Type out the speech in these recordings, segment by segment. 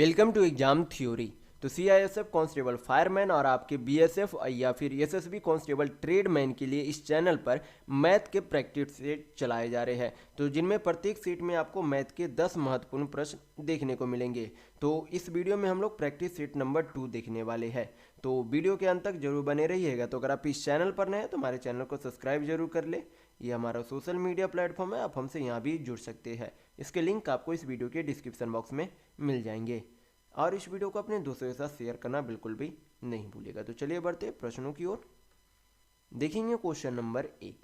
Welcome to exam theory. तो CISF constable fireman और आपके बीएसएफ या फिर एसएसबी कांस्टेबल ट्रेडमैन के लिए इस चैनल पर मैथ के प्रैक्टिस सेट चलाए जा रहे हैं, तो जिनमें प्रत्येक सेट में आपको मैथ के 10 महत्वपूर्ण प्रश्न देखने को मिलेंगे। तो इस वीडियो में हम लोग प्रैक्टिस सेट नंबर 2 देखने वाले हैं, तो वीडियो के अंत तक जरूर बने रहिएगा। तो अगर आप इस चैनल पर नए हैं तो हमारे चैनल को सब्सक्राइब जरूर कर ले। ये हमारा सोशल मीडिया प्लेटफॉर्म है, आप हमसे यहाँ भी जुड़ सकते हैं। इसके लिंक आपको इस वीडियो के डिस्क्रिप्शन बॉक्स में मिल जाएंगे। और इस वीडियो को अपने दोस्तों के साथ शेयर करना बिल्कुल भी नहीं भूलिएगा। तो चलिए बढ़ते प्रश्नों की ओर। देखेंगे क्वेश्चन नंबर 1।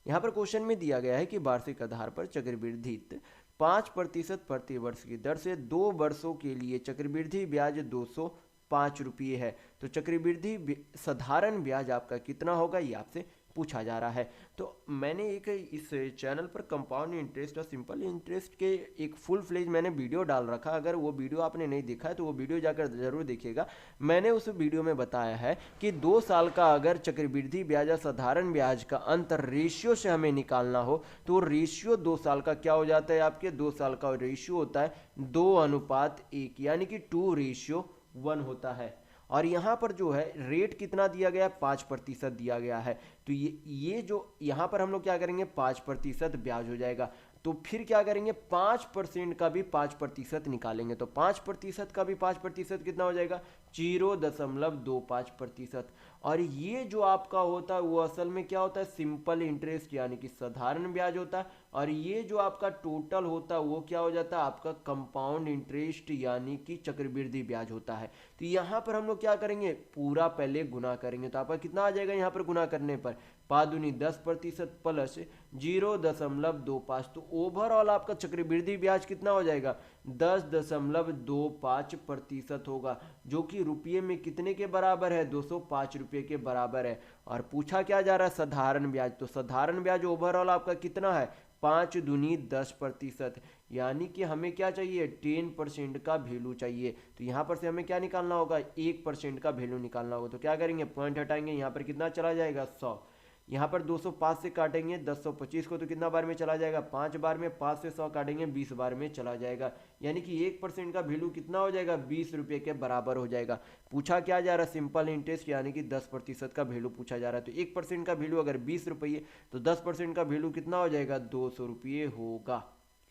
यहाँ पर क्वेश्चन में दिया गया है कि वार्षिक आधार पर चक्रवृद्धि 5% प्रति वर्ष की दर से 2 वर्षों के लिए चक्रवृद्धि ब्याज 205 रुपये है। तो चक्रवृद्धि साधारण ब्याज आपका कितना होगा, ये आपसे पूछा जा रहा है। तो मैंने एक इस चैनल पर कंपाउंड इंटरेस्ट और सिंपल इंटरेस्ट के एक फुल फ्लेज मैंने वीडियो डाल रखा। अगर वो वीडियो आपने नहीं देखा है तो वो वीडियो जाकर जरूर देखिएगा। मैंने उस वीडियो में बताया है कि 2 साल का अगर चक्रवृद्धि ब्याज या साधारण ब्याज का अंतर रेशियो से हमें निकालना हो तो रेशियो 2 साल का क्या हो जाता है, आपके 2 साल का रेशियो होता है 2:1, यानी कि 2:1 होता है। और यहाँ पर जो है रेट कितना दिया गया है, 5% दिया गया है। तो ये जो यहाँ पर हम लोग क्या करेंगे, 5% ब्याज हो जाएगा। तो फिर क्या करेंगे, 5% का भी 5% निकालेंगे। तो 5% का भी 5% कितना हो जाएगा, 0.25%। और ये जो आपका होता है वो असल में क्या होता है, सिंपल इंटरेस्ट यानी कि साधारण ब्याज होता है। और ये जो आपका टोटल होता है वो क्या हो जाता है, आपका कंपाउंड इंटरेस्ट यानी कि चक्रवृद्धि ब्याज होता है। तो यहाँ पर हम लोग क्या करेंगे, पूरा पहले गुना करेंगे। तो आपका कितना आ जाएगा यहाँ पर गुना करने पर, 5×10% प्लस 0.25। तो ओवरऑल आपका चक्रवृद्धि ब्याज कितना हो जाएगा, 10.25% होगा, जो कि रुपये में कितने के बराबर है, 205 रुपये के बराबर है। और पूछा क्या जा रहा है, साधारण ब्याज। तो साधारण ब्याज ओवरऑल आपका कितना है, 5×10%, यानी कि हमें क्या चाहिए, 10% का वैल्यू चाहिए। तो यहाँ पर से हमें क्या निकालना होगा, 1% का वैल्यू निकालना होगा। तो क्या करेंगे, पॉइंट हटाएंगे, यहाँ पर कितना चला जाएगा, 100। यहाँ पर 205 से काटेंगे 1025 को, तो कितना बार में चला जाएगा, 5 बार में। 5 से 100 काटेंगे 20 बार में चला जाएगा, यानी कि 1% का वैल्यू कितना हो जाएगा, 20 रुपये के बराबर हो जाएगा। पूछा क्या जा रहा है, सिंपल इंटरेस्ट यानी कि 10% का वैल्यू पूछा जा रहा है। तो 1% का वैल्यू अगर 20 रुपये तो 10% का वैल्यू कितना हो जाएगा, 200 रुपये होगा।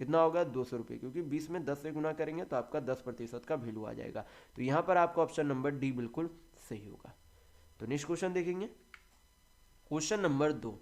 कितना होगा, 200 रुपये, क्योंकि 20 में 10 से गुना करेंगे तो आपका 10% का वैल्यू आ जाएगा। तो यहाँ पर आपका ऑप्शन नंबर डी बिल्कुल सही होगा। तो नेक्स्ट क्वेश्चन देखेंगे, क्वेश्चन नंबर 2।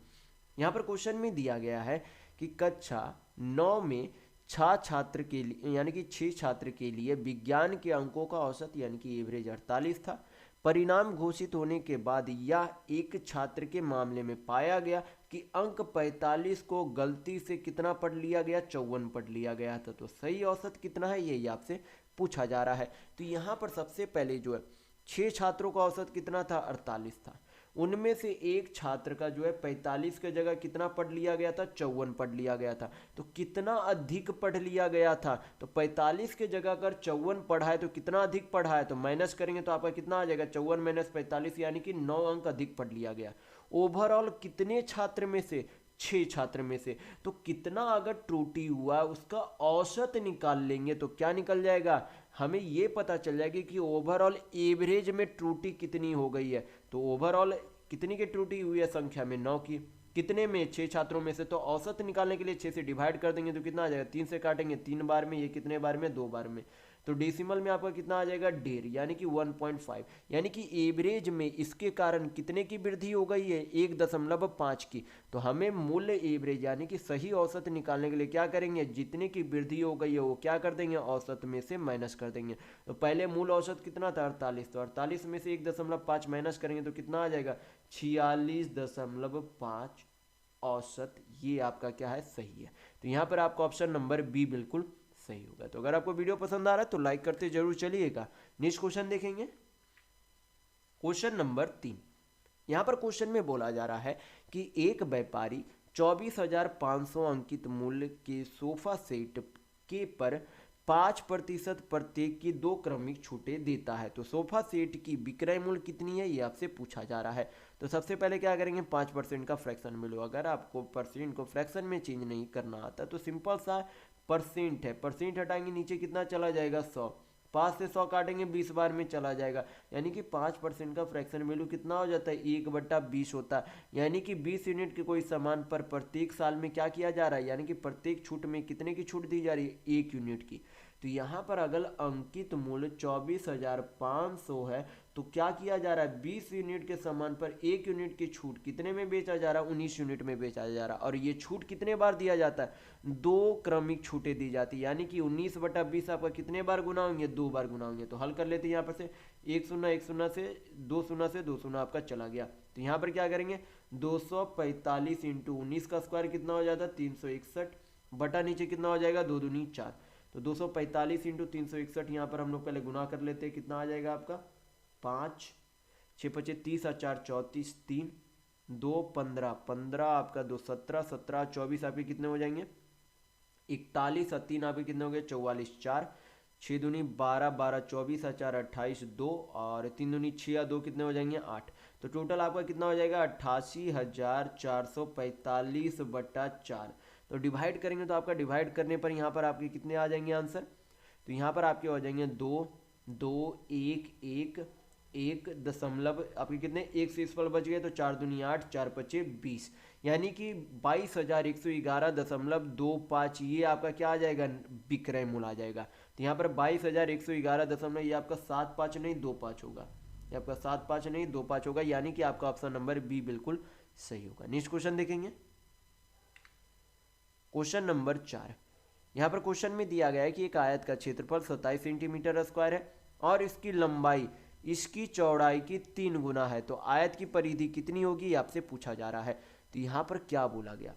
यहाँ पर क्वेश्चन में दिया गया है कि कक्षा 9 में 6 छात्र के लिए यानी कि 6 छात्र के लिए विज्ञान के अंकों का औसत यानी कि एवरेज 48 था। परिणाम घोषित होने के बाद यह एक छात्र के मामले में पाया गया कि अंक 45 को गलती से कितना पढ़ लिया गया, 54 पढ़ लिया गया था। तो सही औसत कितना है, ये आपसे पूछा जा रहा है। तो यहाँ पर सबसे पहले जो है 6 छात्रों का औसत कितना था, 48 था। उनमें से एक छात्र का जो है 45 के जगह कितना पढ़ लिया गया था, 54 पढ़ लिया गया था। तो कितना अधिक पढ़ लिया गया था, तो 45 के जगह अगर 54 पढ़ा है तो कितना अधिक पढ़ा है, तो माइनस करेंगे तो आपका कितना आ जाएगा, 54 - 45, यानी कि 9 अंक अधिक पढ़ लिया गया। ओवरऑल कितने छात्र में से, 6 छात्र में से। तो कितना अगर त्रुटि हुआ उसका औसत निकाल लेंगे तो क्या निकल जाएगा, हमें ये पता चल जाएगी कि ओवरऑल एवरेज में त्रुटि कितनी हो गई है। तो ओवरऑल कितनी की त्रुटि हुई है, संख्या में 9 की। कितने में, 6 छात्रों में से। तो औसत निकालने के लिए 6 से डिवाइड कर देंगे तो कितना आ जाएगा, 3 से काटेंगे 3 बार में, ये कितने बार में, 2 बार में। तो डेसिमल में आपका कितना आ जाएगा, 1.5, यानी कि 1.5, यानी कि एवरेज में इसके कारण कितने की वृद्धि हो गई है, 1.5 की। तो हमें मूल्य एवरेज यानी कि सही औसत निकालने के लिए क्या करेंगे, जितने की वृद्धि हो गई है वो क्या कर देंगे, औसत में से माइनस कर देंगे। तो पहले मूल औसत कितना था, 48, तो 48 में से 1.5 माइनस करेंगे तो कितना आ जाएगा, 46.5 औसत। ये आपका क्या है, सही है। तो यहाँ पर आपका ऑप्शन नंबर बी बिल्कुल सही होगा। तो अगर आपको वीडियो पसंद आ रहा है तो लाइक करते जरूर चलिएगा। नेक्स्ट क्वेश्चन देखेंगे, क्वेश्चन नंबर 3। यहां पर क्वेश्चन में बोला जा रहा है कि एक व्यापारी 24,500 अंकित मूल्य के सोफा सेट के पर 5% प्रत्येक की 2 क्रमिक छूटें देता है। तो सोफा सेट की विक्रय मूल्य कितनी है, ये आपसे पूछा जा रहा है। तो सबसे पहले क्या करेंगे, 5% का फ्रैक्शन मिलो। अगर आपको परसेंट को फ्रैक्शन में चेंज नहीं करना आता तो सिंपल सा परसेंट है, परसेंट हटाएंगे नीचे कितना चला जाएगा, 100। 5 से 100 काटेंगे 20 बार में चला जाएगा, यानी कि 5% का फ्रैक्शन वैल्यू कितना हो जाता है 1/20 होता है। यानी कि 20 यूनिट के कोई सामान पर प्रत्येक साल में क्या किया जा रहा है, यानी कि प्रत्येक छूट में कितने की छूट दी जा रही है 1 यूनिट की। तो यहाँ पर अगर अंकित मूल्य 24,500 है तो क्या किया जा रहा है 20 यूनिट के सामान पर 1 यूनिट की छूट कितने में बेचा जा रहा है 19 यूनिट में बेचा जा रहा है। और ये छूट कितने बार दिया जाता है 2 क्रमिक छूटें दी जाती है, यानी कि 19/20 आपका कितने बार गुना होंगे 2 बार गुना होंगे। तो हल कर लेते हैं यहाँ पर से 1 शून्य 1 शून्य से 2 शून्य से 2 शून्य आपका चला गया। तो यहाँ पर क्या करेंगे 245 इंटू 19 का स्क्वायर कितना हो जाता है 361 बटा नीचे कितना हो जाएगा 2 दूनी 4। तो 245 इंटू 361 यहाँ पर हम लोग पहले गुना कर लेते हैं, कितना आ जाएगा आपका 5 6 पचे 30 और 4 34 3 2 15 15 आपका 2 17 17 24 आपके कितने हो जाएंगे 41 और 3 आपके कितने हो गए 44 4 6 दूनी 12 12 24 और 4 28 2 और 3 दूनी 6 और 2 कितने हो जाएंगे 8। तो टोटल आपका कितना हो जाएगा 88,445/4। तो डिवाइड करेंगे तो आपका डिवाइड करने पर यहाँ पर आपके कितने आ जाएंगे आंसर, तो यहाँ पर आपके हो जाएंगे 2 2 1 1 1 आपके कितने 1 से इस पर बच गए तो 4 दूनी 8 4 पचे 20, यानी कि 22,111.25 ये आपका क्या आ जाएगा विक्रय मूल्य आ जाएगा। तो यहाँ पर 22,111 ये आपका 75 नहीं 25 होगा, ये आपका 75 नहीं 25 होगा, यानी कि आपका ऑप्शन नंबर बी बिल्कुल सही होगा। नेक्स्ट क्वेश्चन देखेंगे क्वेश्चन नंबर 4। यहाँ पर क्वेश्चन में दिया गया है कि एक आयत का क्षेत्रफल 27 सेंटीमीटर स्क्वायर है और इसकी लंबाई इसकी चौड़ाई की 3 गुना है, तो आयत की परिधि कितनी होगी आपसे पूछा जा रहा है। तो यहाँ पर क्या बोला गया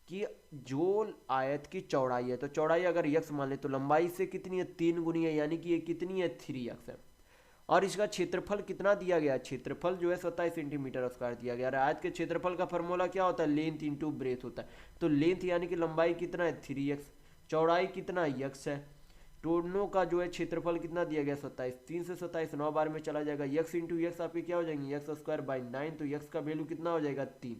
कि जो आयत की चौड़ाई है, तो चौड़ाई अगर यक्स मान ले तो लंबाई से कितनी है 3 गुनी है, यानी कि ये कितनी है 3x है। और इसका क्षेत्रफल कितना दिया गया, क्षेत्रफल जो है 27 सेंटीमीटर स्क्वायर दिया गया। आयत के क्षेत्रफल का फॉर्मूला क्या होता है लेंथ इंटू ब्रेथ होता है। तो लेंथ यानी कि लंबाई कितना है 3x, चौड़ाई कितना x है, दोनों का जो है क्षेत्रफल कितना दिया गया 27, 3 से 27 9 बार में चला जाएगा, x इंटू एक्स आपके क्या हो जाएंगे x स्क्वायर बाई 9, तो x का वैल्यू कितना हो जाएगा 3।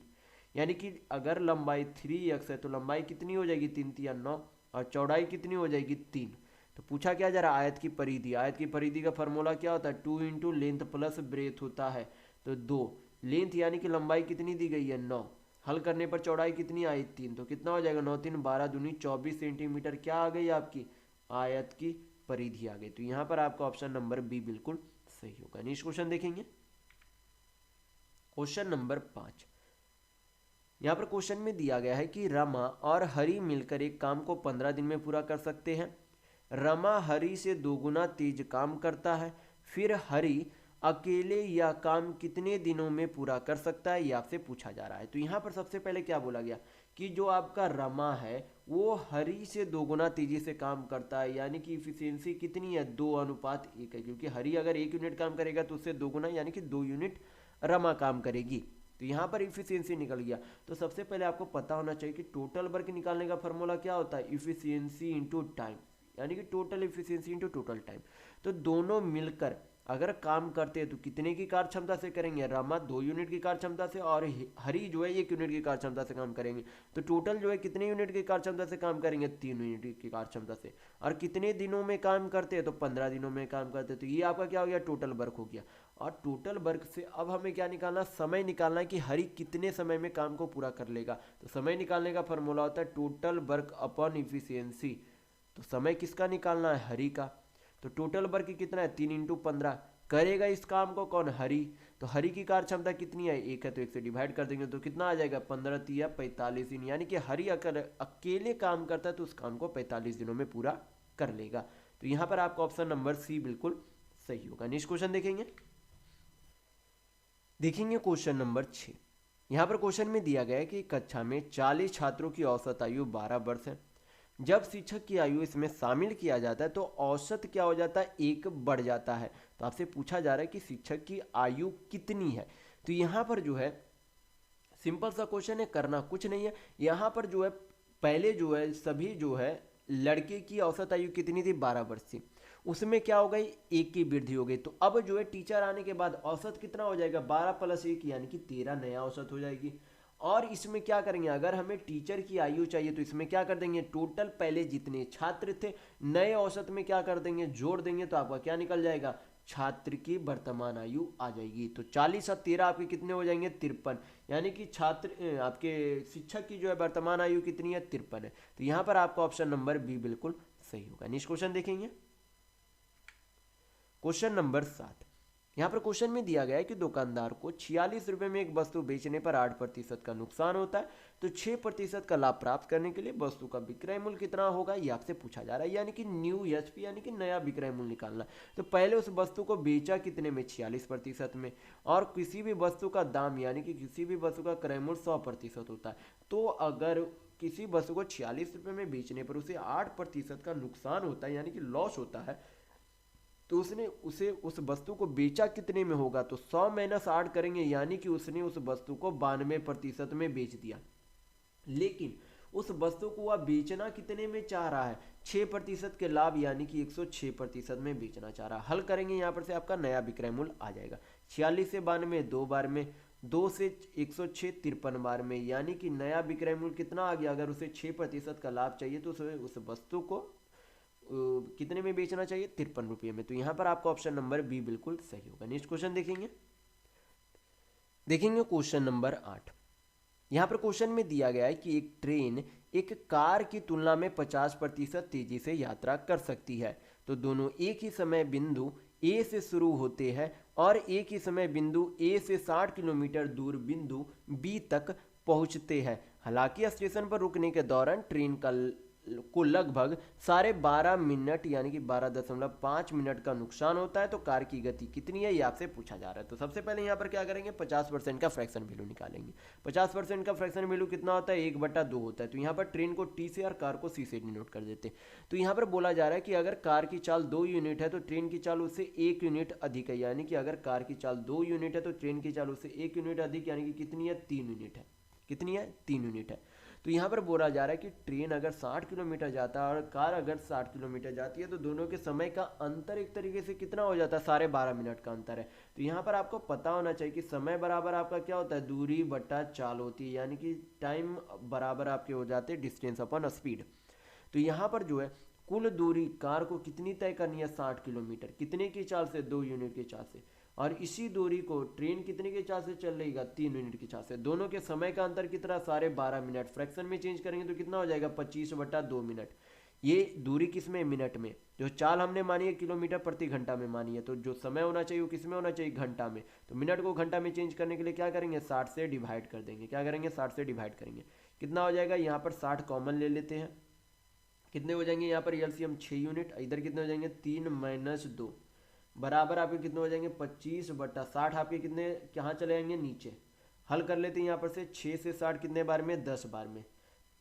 यानी कि अगर लंबाई 3x है तो लंबाई कितनी हो जाएगी 3 3 9 और चौड़ाई कितनी हो जाएगी 3। तो पूछा क्या जा रहा है आयत की परिधि, आयत की परिधि का फॉर्मूला क्या होता है 2 इंटू लेंथ प्लस ब्रेथ होता है। तो 2 लेंथ यानी कि लंबाई कितनी दी गई है 9, हल करने पर चौड़ाई कितनी आई 3, तो कितना हो जाएगा 9 3 12 दूनी 24 सेंटीमीटर क्या आ गई आपकी आयत की परिधि आ गई। तो यहाँ पर आपका ऑप्शन नंबर बी बिल्कुल सही होगा। नेक्स्ट क्वेश्चन देखेंगे क्वेश्चन नंबर 5। यहाँ पर क्वेश्चन में दिया गया है कि रमा और हरि मिलकर एक काम को 15 दिन में पूरा कर सकते हैं। रमा हरि से 2 गुना तेज काम करता है, फिर हरि अकेले यह काम कितने दिनों में पूरा कर सकता है, ये आपसे पूछा जा रहा है। तो यहाँ पर सबसे पहले क्या बोला गया कि जो आपका रमा है वो हरि से 2 गुना तेजी से काम करता है, यानी कि इफिशियंसी कितनी है 2:1 है, क्योंकि हरि अगर 1 यूनिट काम करेगा तो उससे 2 गुना यानी कि 2 यूनिट रमा काम करेगी। तो यहाँ पर इफिशियंसी निकल गया। तो सबसे पहले आपको पता होना चाहिए कि टोटल वर्क निकालने का फॉर्मूला क्या होता है इफिशियंसी इंटू टाइम, यानी कि total efficiency into total time. तो दोनों मिलकर अगर काम करते हैं तो कितने की कार्य क्षमता से करेंगे, रमा 2 यूनिट की कार्य क्षमता से और हरि जो है 1 यूनिट की कार्य क्षमता से काम करेंगे। तो टोटल जो है कितने यूनिट की कार्य क्षमता से काम करेंगे 3 यूनिट की कार्य क्षमता से, और कितने दिनों में काम करते हैं तो 15 दिनों में काम करते हैं। तो ये आपका क्या हो गया टोटल वर्क हो गया। और टोटल वर्क से अब हमें क्या निकालना, समय निकालना है कि हरि कितने समय में काम को पूरा कर लेगा। तो समय निकालने का फॉर्मूला होता है टोटल वर्क अपॉन इफिशियंसी। तो समय किसका निकालना है हरि का। तो टोटल वर्क कितना है 3 इंटू 15, करेगा इस काम को कौन हरि। तो हरि की कार्य क्षमता कितनी है 1 है, तो 1 से डिवाइड कर देंगे तो कितना आ जाएगा 15 3 45 दिन, यानी कि हरि अगर अकेले काम करता है तो उस काम को 45 दिनों में पूरा कर लेगा। तो यहाँ पर आपका ऑप्शन नंबर सी बिल्कुल सही होगा। नेक्स्ट क्वेश्चन देखेंगे क्वेश्चन नंबर 6। यहाँ पर क्वेश्चन में दिया गया है कि कक्षा में 40 छात्रों की औसत आयु 12 वर्ष है। जब शिक्षक की आयु इसमें शामिल किया जाता है तो औसत क्या हो जाता है 1 बढ़ जाता है। तो आपसे पूछा जा रहा है कि शिक्षक की आयु कितनी है। तो यहाँ पर जो है सिंपल सा क्वेश्चन है, करना कुछ नहीं है। यहाँ पर जो है पहले जो है सभी जो है लड़के की औसत आयु कितनी थी 12 वर्ष थी, उसमें क्या हो गई 1 की वृद्धि हो गई। तो अब जो है टीचर आने के बाद औसत कितना हो जाएगा 12 + 1 यानी कि 13 नया औसत हो जाएगी। और इसमें क्या करेंगे, अगर हमें टीचर की आयु चाहिए तो इसमें क्या कर देंगे, टोटल पहले जितने छात्र थे नए औसत में क्या कर देंगे, जोड़ देंगे, तो आपका क्या निकल जाएगा, छात्र की वर्तमान आयु आ जाएगी। तो 40 और 13 आपके कितने हो जाएंगे, 53। यानी कि छात्र आपके शिक्षक की जो है वर्तमान आयु कितनी है, 53 है। तो यहाँ पर आपका ऑप्शन नंबर बी बिल्कुल सही होगा। नेक्स्ट क्वेश्चन देखेंगे, क्वेश्चन नंबर 7। यहाँ पर क्वेश्चन में दिया गया है कि दुकानदार को 46 रुपये में एक वस्तु बेचने पर 8% का नुकसान होता है, तो 6% का लाभ प्राप्त करने के लिए वस्तु का विक्रय मूल्य कितना होगा, ये आपसे पूछा जा रहा है। यानी कि न्यू एचपी यानी कि नया विक्रय मूल्य निकालना। तो पहले उस वस्तु को बेचा कितने में, 46% में, और किसी भी वस्तु का दाम यानी कि किसी भी वस्तु का क्रय मूल्य 100% होता है। तो अगर किसी वस्तु को 46 रुपये में बेचने पर उसे 8% का नुकसान होता है यानी कि लॉस होता है, तो उसने उसे उस वस्तु को बेचा कितने में होगा, तो 100 माइनस 8 करेंगे, यानी कि उसने उस वस्तु को 92% में बेच दिया। लेकिन उस वस्तु को वह बेचना कितने में चाह रहा है, 6% के लाभ यानी कि 106% में बेचना चाह रहा है। हल करेंगे, यहाँ पर से आपका नया विक्रय मूल्य आ जाएगा। 46 से 92 दो बार में, 2 से 106 53 बार में, यानी कि नया विक्रय मूल्य कितना आ गया। अगर उसे 6% का लाभ चाहिए तो उसे उस वस्तु को कितने में बेचना चाहिए, 53 रुपये में। तो यहाँ पर आपका ऑप्शन नंबर बी बिल्कुल सही होगा। नेक्स्ट क्वेश्चन देखेंगे, क्वेश्चन नंबर 8। यहाँ पर क्वेश्चन में दिया गया है कि एक ट्रेन एक कार की तुलना में 50% तेजी से यात्रा कर सकती है, तो दोनों एक ही समय बिंदु ए से शुरू होते हैं और एक ही समय बिंदु ए से 60 किलोमीटर दूर बिंदु बी तक पहुंचते हैं। हालांकि स्टेशन पर रुकने के दौरान ट्रेन को लगभग 12.5 मिनट यानी कि 12.5 मिनट का नुकसान होता है, तो कार की गति कितनी है, ये आपसे पूछा जा रहा है। तो सबसे पहले यहाँ पर क्या करेंगे, 50% का फ्रैक्शन वैल्यू निकालेंगे। 50% का फ्रैक्शन वैल्यू कितना होता है, 1/2 होता है। तो यहाँ पर ट्रेन को टी से और कार को सी से डिनोट कर देते हैं। तो यहाँ पर बोला जा रहा है कि अगर कार की चाल 2 यूनिट है तो ट्रेन की चाल उससे 1 यूनिट अधिक है, यानी कि अगर कार की चाल 2 यूनिट है तो ट्रेन की चाल उससे 1 यूनिट अधिक, यानी कि कितनी है, 3 यूनिट है। कितनी है, 3 यूनिट है। तो यहाँ पर बोला जा रहा है कि ट्रेन अगर 60 किलोमीटर जाता है और कार अगर 60 किलोमीटर जाती है, तो दोनों के समय का अंतर एक तरीके से कितना हो जाता है, 12.5 मिनट का अंतर है। तो यहाँ पर आपको पता होना चाहिए कि समय बराबर आपका क्या होता है, दूरी बटा चाल होती है, यानी कि टाइम बराबर आपके हो जाते हैं डिस्टेंस अपॉन स्पीड। तो यहाँ पर जो है कुल दूरी कार को कितनी तय करनी है, 60 किलोमीटर, कितने की चाल से, 2 यूनिट की चाल से। और इसी दूरी को ट्रेन कितने की चाल से चल रही है, 3 यूनिट की चाल से। दोनों के समय का अंतर कितना, 12.5 मिनट। फ्रैक्शन में चेंज करेंगे तो कितना हो जाएगा, 25/2 मिनट। ये दूरी किस में, मिनट में। जो चाल हमने मानी है किलोमीटर प्रति घंटा में मानी है, तो जो समय होना चाहिए वो किस में होना चाहिए, घंटा में। तो मिनट को घंटा में चेंज करने के लिए क्या करेंगे, 60 से डिवाइड कर देंगे। क्या करेंगे, 60 से डिवाइड करेंगे। कितना हो जाएगा, यहाँ पर 60 कॉमन ले लेते हैं, कितने हो जाएंगे, यहाँ पर एलसीएम 6 यूनिट, इधर कितने हो जाएंगे, 3 - 2 बराबर आपके कितने हो जाएंगे, 25/60। आपके कितने कहाँ चले जाएंगे, नीचे। हल कर लेते हैं यहाँ पर से, 6 से 60 कितने बार में, 10 बार में।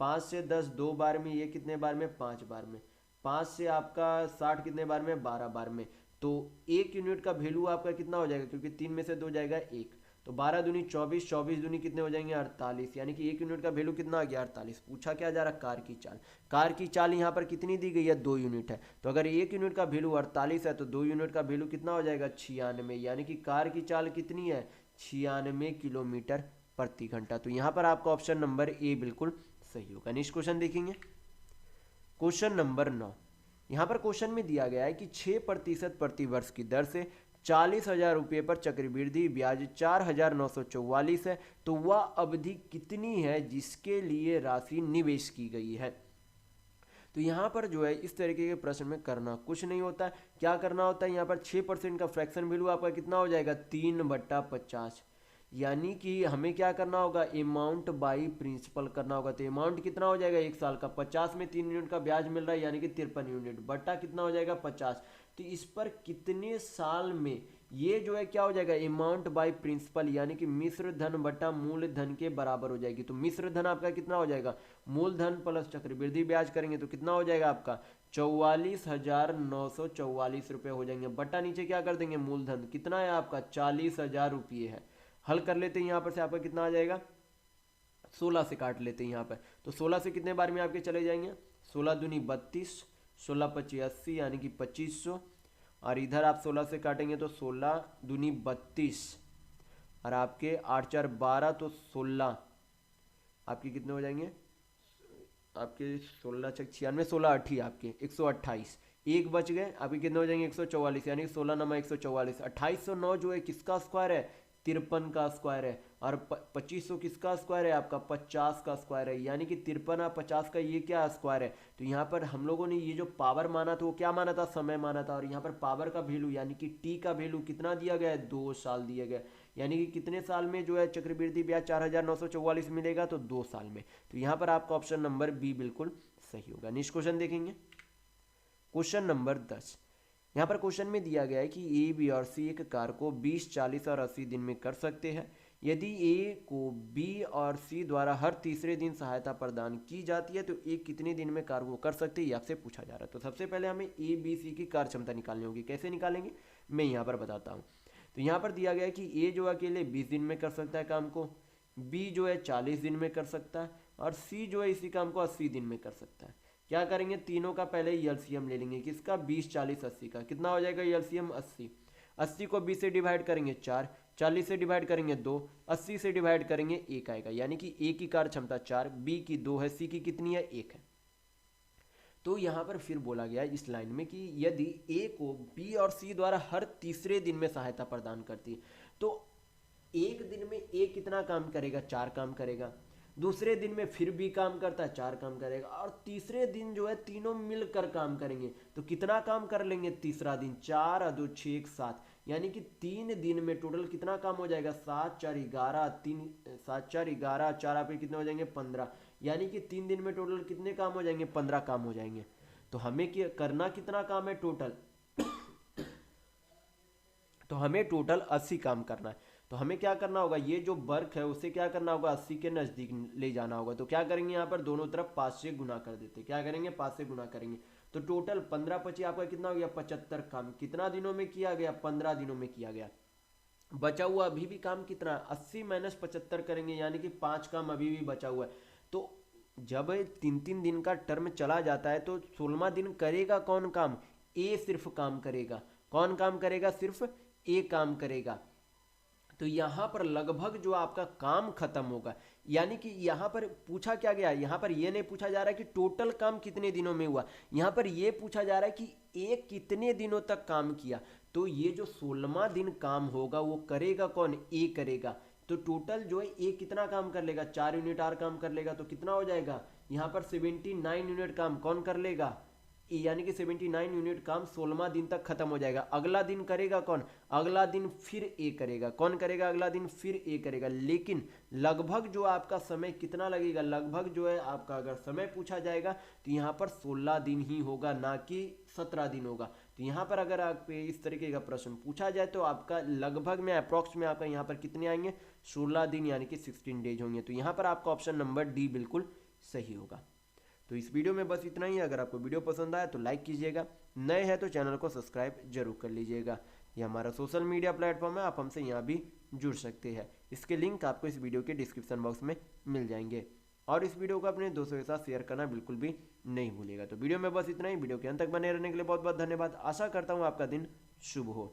5 से 10 2 बार में, ये कितने बार में, 5 बार में। 5 से आपका 60 कितने बार में, 12 बार में। तो 1 यूनिट का वैल्यू आपका कितना हो जाएगा, क्योंकि 3 में से 2 जाएगा 1, तो 12 दूनी 24, 24 दूनी कितने हो जाएंगे, 48, यानी कि 1 यूनिट का वैल्यू कितना आ गया, 48। पूछा क्या जा रहा, कार की चाल। कार की चाल यहाँ पर कितनी दी गई है, 2 यूनिट है। तो अगर 1 यूनिट का वैल्यू 48 है तो 2 यूनिट का वैल्यू कितना हो जाएगा, 96, यानी कि कार की चाल कितनी है, 96 किलोमीटर प्रति घंटा। तो यहाँ पर आपका ऑप्शन नंबर ए बिल्कुल सही होगा। नेक्स्ट क्वेश्चन देखेंगे, क्वेश्चन नंबर 9। यहाँ पर क्वेश्चन में दिया गया है कि 6% प्रति वर्ष की दर से 40,000 रुपये पर चक्रवृद्धि ब्याज 4,944 है, तो वह अवधि कितनी है जिसके लिए राशि निवेश की गई है। तो यहाँ पर जो है इस तरीके के प्रश्न में करना कुछ नहीं होता है। क्या करना होता है, यहाँ पर 6% का फ्रैक्शन वैल्यू आपका कितना हो जाएगा, 3/50, यानी कि हमें क्या करना होगा, अमाउंट बाई प्रिंसिपल करना होगा। तो अमाउंट कितना हो जाएगा, 1 साल का, 50 में 3 यूनिट का ब्याज मिल रहा है, यानी कि 53 यूनिट, बटा कितना हो जाएगा, 50। तो इस पर कितने साल में ये जो है क्या हो जाएगा, अमाउंट बाई प्रिंसिपल, यानी कि मिश्र धन बटा मूल धन के बराबर हो जाएगी। तो मिश्र धन आपका कितना हो जाएगा, मूलधन प्लस चक्रवृद्धि ब्याज करेंगे तो कितना हो जाएगा आपका, 44,944 रुपये हो जाएंगे, बटा नीचे क्या कर देंगे, मूलधन कितना है आपका, 40,000 रुपये है। हल कर लेते हैं, यहाँ पर से आपका कितना आ जाएगा, 16 से काट लेते हैं यहाँ पर। तो 16 से कितने बार में आपके चले जाएंगे, 16 दूनी 32, 16 25 80, यानी कि 2500, और इधर आप 16 से काटेंगे तो 16 दूनी 32, और आपके 8 4 12, तो 16 आपके कितने हो जाएंगे, आपके 16 × 6 = 96, 16 × 8 आपके 128, एक बच गए, आपके कितने हो जाएंगे 144, यानी 16 × 9 = 144। 2809 जो है किसका स्क्वायर है, 53 का स्क्वायर है। और 2500 किसका स्क्वायर है, आपका 50 का स्क्वायर है, यानी कि 53 और 50 का ये क्या स्क्वायर है। तो यहाँ पर हम लोगों ने ये जो पावर माना था वो क्या माना था, समय माना था। और यहाँ पर पावर का वैल्यू यानी कि टी का वैल्यू कितना दिया गया है, 2 साल दिया गया है। यानी कि कितने साल में जो है चक्रवृद्धि ब्याज 4944 मिलेगा, तो 2 साल में। तो यहाँ पर आपका ऑप्शन नंबर बी बिल्कुल सही होगा। नेक्स्ट क्वेश्चन देखेंगे, क्वेश्चन नंबर 10। यहाँ पर क्वेश्चन में दिया गया है कि ए, बी और सी एक कार को 20, 40 और 80 दिन में कर सकते हैं। यदि ए को बी और सी द्वारा हर तीसरे दिन सहायता प्रदान की जाती है तो ए कितने दिन में कार को कर सकते हैं, ये आपसे पूछा जा रहा है। तो सबसे पहले हमें ए, बी, सी की कार्य क्षमता निकालनी होगी। कैसे निकालेंगे, मैं यहाँ पर बताता हूँ। तो यहाँ पर दिया गया है कि ए जो अकेले 20 दिन में कर सकता है काम को, बी जो है 40 दिन में कर सकता है, और सी जो है इसी काम को 80 दिन में कर सकता है। क्या करेंगे, तीनों का पहले एलसीएम ले लेंगे। किसका, 20, 40, 80 का। कितना हो जाएगा एलसीएम, 80। 80 को 20 से डिवाइड करेंगे 4, 40 से डिवाइड करेंगे 2, 80 से डिवाइड करेंगे 1 आएगा। यानी कि ए की कार्य क्षमता 4, बी की 2 है, सी की कितनी है, 1 है। तो यहाँ पर फिर बोला गया इस लाइन में कि यदि ए को बी और सी द्वारा हर तीसरे दिन में सहायता प्रदान करती है, तो एक दिन में ए कितना काम करेगा, 4 काम करेगा। दूसरे दिन में फिर भी काम करता है, 4 काम करेगा। और तीसरे दिन जो है तीनों मिलकर काम करेंगे, तो कितना काम कर लेंगे तीसरा दिन, 4 और 2 6 7, यानी कि 3 दिन में टोटल कितना काम हो जाएगा, 7 4 11, 3 7 4 11, 4 आपके कितने हो जाएंगे 15, यानी कि 3 दिन में टोटल कितने काम हो जाएंगे, 15 काम हो जाएंगे। तो हमें करना कितना काम है टोटल, तो हमें टोटल 80 काम करना है। तो हमें क्या करना होगा, ये जो वर्क है उसे क्या करना होगा, 80 के नज़दीक ले जाना होगा। तो क्या करेंगे, यहाँ पर दोनों तरफ 5 से गुना कर देते। क्या करेंगे, 5 से गुना करेंगे। तो टोटल 15 25 आपका कितना हो गया, 75 काम। कितना दिनों में किया गया, 15 दिनों में किया गया। बचा हुआ अभी भी काम कितना, 80 - 75 करेंगे, यानी कि 5 काम अभी भी बचा हुआ है। तो जब 3 दिन का टर्म चला जाता है तो 16वां दिन करेगा कौन काम, ए सिर्फ काम करेगा। कौन काम करेगा, सिर्फ ए काम करेगा। तो यहाँ पर लगभग जो आपका काम खत्म होगा। यानी कि यहाँ पर पूछा क्या गया, यहाँ पर ये नहीं पूछा जा रहा है कि टोटल काम कितने दिनों में हुआ, यहाँ पर ये पूछा जा रहा है कि एक कितने दिनों तक काम किया। तो ये जो 16वां दिन काम होगा वो करेगा कौन, ए करेगा। तो टोटल जो है ए कितना काम कर लेगा, 4 यूनिट और काम कर लेगा। तो कितना हो जाएगा, यहाँ पर 79 यूनिट काम कौन कर लेगा, यानी कि 79 यूनिट काम 16वां दिन तक खत्म हो जाएगा। अगला दिन करेगा कौन, अगला दिन फिर ए करेगा। कौन करेगा, अगला दिन फिर ए करेगा। लेकिन लगभग जो आपका समय कितना लगेगा, लगभग जो है आपका अगर समय पूछा जाएगा तो यहाँ पर 16 दिन ही होगा, ना कि 17 दिन होगा। तो यहाँ पर अगर आप इस तरीके का प्रश्न पूछा जाए तो आपका लगभग में अप्रॉक्स में आपका यहाँ पर कितने आएंगे, 16 दिन, यानी कि 16 डेज होंगे। तो यहाँ पर आपका ऑप्शन नंबर डी बिल्कुल सही होगा। तो इस वीडियो में बस इतना ही। अगर आपको वीडियो पसंद आया तो लाइक कीजिएगा, नए हैं तो चैनल को सब्सक्राइब जरूर कर लीजिएगा। ये हमारा सोशल मीडिया प्लेटफॉर्म है, आप हमसे यहाँ भी जुड़ सकते हैं। इसके लिंक आपको इस वीडियो के डिस्क्रिप्शन बॉक्स में मिल जाएंगे। और इस वीडियो को अपने दोस्तों के साथ शेयर करना बिल्कुल भी नहीं भूलिएगा। तो वीडियो में बस इतना ही। वीडियो के अंत तक बने रहने के लिए बहुत बहुत धन्यवाद। आशा करता हूँ आपका दिन शुभ हो।